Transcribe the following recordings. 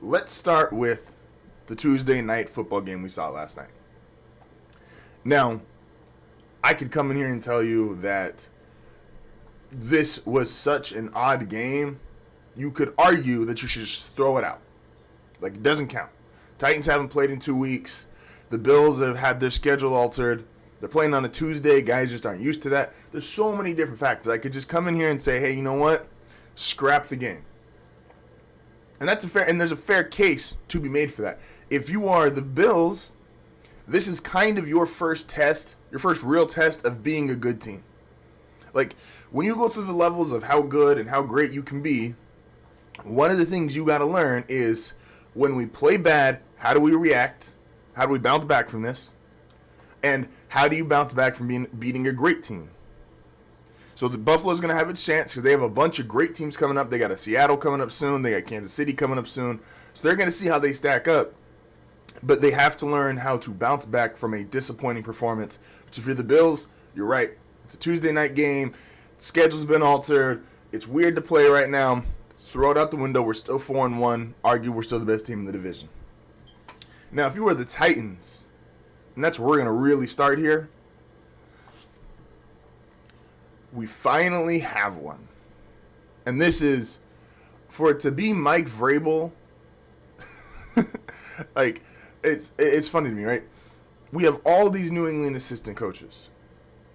Let's start with the Tuesday night football game we saw last night. Now, I could come in here and tell you that this was such an odd game, you could argue that you should just throw it out. Like, it doesn't count. Titans haven't played in 2 weeks. The Bills have had their schedule altered. They're playing on a Tuesday. Guys just aren't used to that. There's so many different factors. I could just come in here and say, hey, you know what? Scrap the game. And there's a fair case to be made for that. If you are the Bills, this is kind of your first test, your first real test of being a good team. Like, when you go through the levels of how good and how great you can be, one of the things you got to learn is when we play bad, how do we react? How do we bounce back from this? And how do you bounce back from beating a great team? So the Buffalo's going to have a chance because they have a bunch of great teams coming up. They got a Seattle coming up soon. They got Kansas City coming up soon. So they're going to see how they stack up. But they have to learn how to bounce back from a disappointing performance. Which if you're the Bills, you're right. It's a Tuesday night game. The schedule's been altered. It's weird to play right now. Throw it out the window. We're still 4-1. Argue we're still the best team in the division. Now, if you were the Titans, and that's where we're going to really start here, we finally have one. And this is, for it to be Mike Vrabel, like, it's funny to me, right? We have all these New England assistant coaches.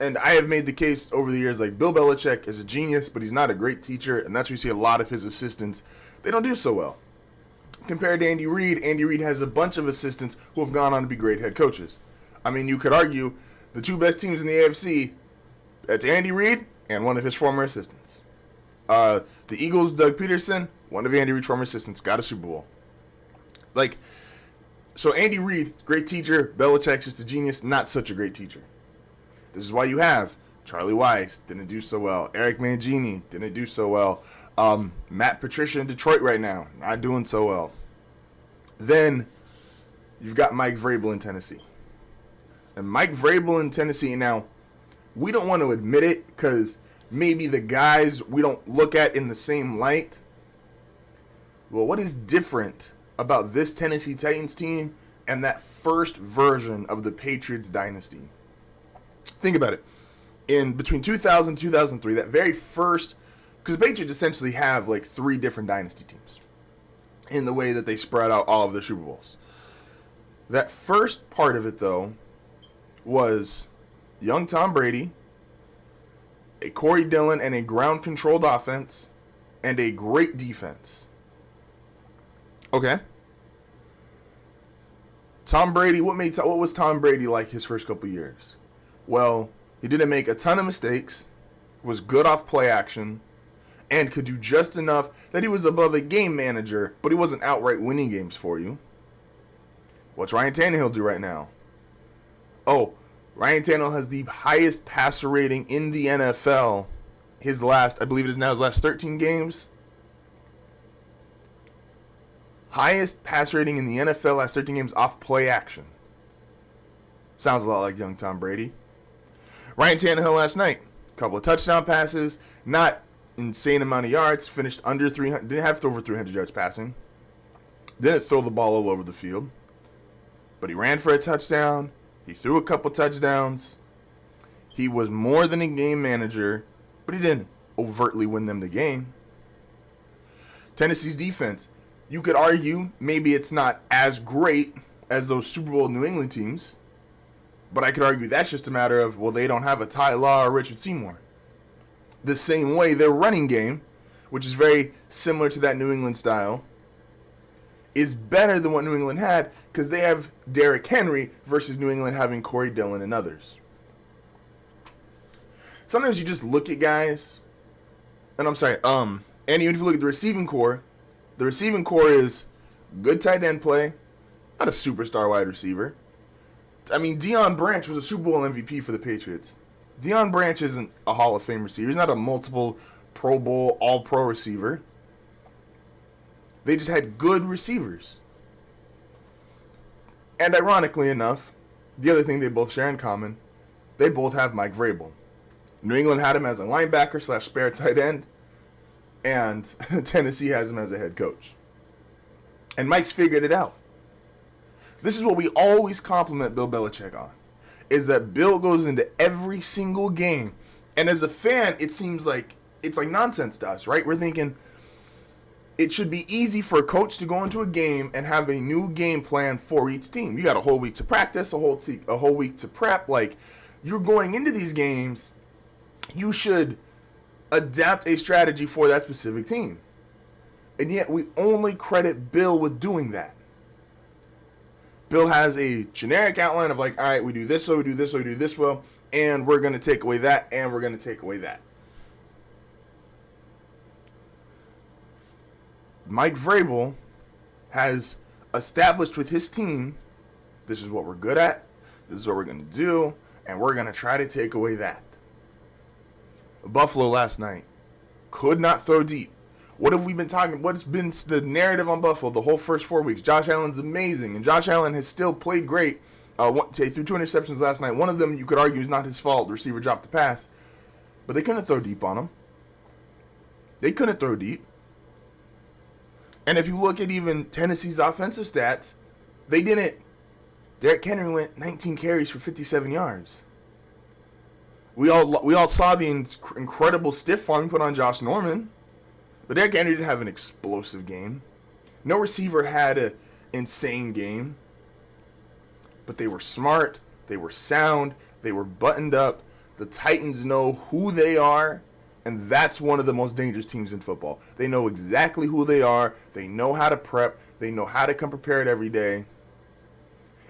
And I have made the case over the years, like, Bill Bellicheck is a genius, but he's not a great teacher, and that's where you see a lot of his assistants. They don't do so well. Compared to Andy Reid has a bunch of assistants who have gone on to be great head coaches. I mean, you could argue the two best teams in the AFC, that's Andy Reid and one of his former assistants. The Eagles, Doug Peterson, one of Andy Reid's former assistants, got a Super Bowl. Like, so Andy Reid, great teacher. Belichick's just a genius, not such a great teacher. This is why you have Charlie Weiss, didn't do so well. Eric Mangini, didn't do so well. Matt Patricia in Detroit right now, not doing so well. Then you've got Mike Vrabel in Tennessee. And Mike Vrabel in Tennessee, now, we don't want to admit it because maybe the guys we don't look at in the same light. Well, what is different about this Tennessee Titans team and that first version of the Patriots dynasty? Think about it. In between 2000 and 2003, that very first, because the Patriots essentially have like 3 different dynasty teams in the way that they spread out all of their Super Bowls. That first part of it, though, was young Tom Brady, a Corey Dillon and a ground-controlled offense, and a great defense. Okay. Tom Brady, what was Tom Brady like his first couple years? Well, he didn't make a ton of mistakes, was good off play action, and could do just enough that he was above a game manager, but he wasn't outright winning games for you. What's Ryan Tannehill do right now? Oh, Ryan Tannehill has the highest passer rating in the NFL. I believe it is now his last 13 games. Highest pass rating in the NFL last 13 games off play action. Sounds a lot like young Tom Brady. Ryan Tannehill last night, a couple of touchdown passes, not insane amount of yards, finished under 300, didn't have to over 300 yards passing. Didn't throw the ball all over the field. But he ran for a touchdown. He threw a couple touchdowns. He was more than a game manager, but he didn't overtly win them the game. Tennessee's defense, you could argue maybe it's not as great as those Super Bowl New England teams, but I could argue that's just a matter of, well, they don't have a Ty Law or Richard Seymour. The same way their running game, which is very similar to that New England style, is better than what New England had because they have Derrick Henry versus New England having Corey Dillon and others. Sometimes you just look at guys, and I'm sorry, and even if you look at the receiving core is good tight end play, not a superstar wide receiver. I mean, Deion Branch was a Super Bowl MVP for the Patriots. Deion Branch isn't a Hall of Fame receiver. He's not a multiple Pro Bowl, All-Pro receiver. They just had good receivers. And ironically enough, the other thing they both share in common, they both have Mike Vrabel. New England had him as a linebacker / spare tight end, and Tennessee has him as a head coach. And Mike's figured it out. This is what we always compliment Bill Belichick on, is that Bill goes into every single game. And as a fan, it seems like it's like nonsense to us, right? We're thinking it should be easy for a coach to go into a game and have a new game plan for each team. You got a whole week to practice, a whole week to prep. Like, you're going into these games, you should adapt a strategy for that specific team. And yet we only credit Bill with doing that. Bill has a generic outline of like, all right, we do this, so we do this, so we do this well, and we're going to take away that, and we're going to take away that. Mike Vrabel has established with his team, this is what we're good at, this is what we're going to do, and we're going to try to take away that. Buffalo last night could not throw deep. What have we been talking? What's been the narrative on Buffalo the whole first 4 weeks? Josh Allen's amazing, and Josh Allen has still played great. He threw 2 interceptions last night. One of them, you could argue, is not his fault. The receiver dropped the pass. But they couldn't throw deep on him. They couldn't throw deep. And if you look at even Tennessee's offensive stats, they didn't. Derrick Henry went 19 carries for 57 yards. We all saw the incredible stiff arm put on Josh Norman. But Derrick Henry didn't have an explosive game. No receiver had an insane game. But they were smart. They were sound. They were buttoned up. The Titans know who they are. And that's one of the most dangerous teams in football. They know exactly who they are. They know how to prep. They know how to come prepared every day.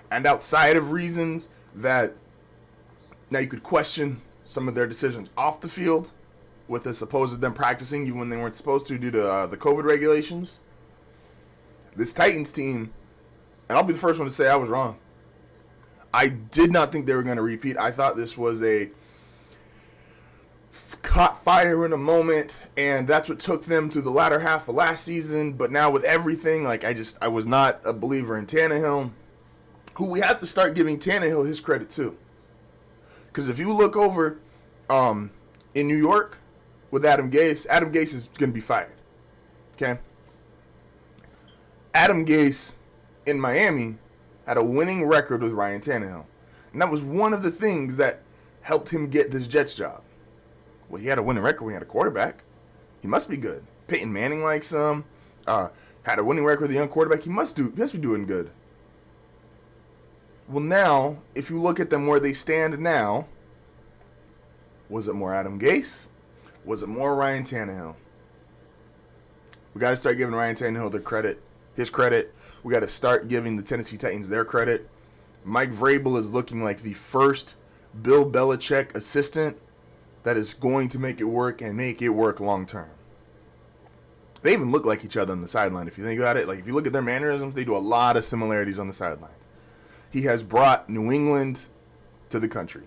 And outside of reasons that now you could question some of their decisions off the field, with the supposed them practicing even when they weren't supposed to due to the COVID regulations. This Titans team, and I'll be the first one to say I was wrong. I did not think they were going to repeat. I thought this was a caught fire in a moment, and that's what took them through the latter half of last season. But now with everything, like I was not a believer in Tannehill, who we have to start giving Tannehill his credit too. Because if you look over in New York, with Adam Gase is going to be fired. Okay? Adam Gase in Miami had a winning record with Ryan Tannehill. And that was one of the things that helped him get this Jets job. Well, he had a winning record when he had a quarterback. He must be good. Peyton Manning likes him. Had a winning record with a young quarterback. He must be doing good. Well, now, if you look at them where they stand now, was it more Adam Gase? Was it more Ryan Tannehill? We got to start giving Ryan Tannehill his credit. We got to start giving the Tennessee Titans their credit. Mike Vrabel is looking like the first Bill Belichick assistant that is going to make it work and make it work long term. They even look like each other on the sideline. If you think about it, like if you look at their mannerisms, they do a lot of similarities on the sideline. He has brought New England to the country.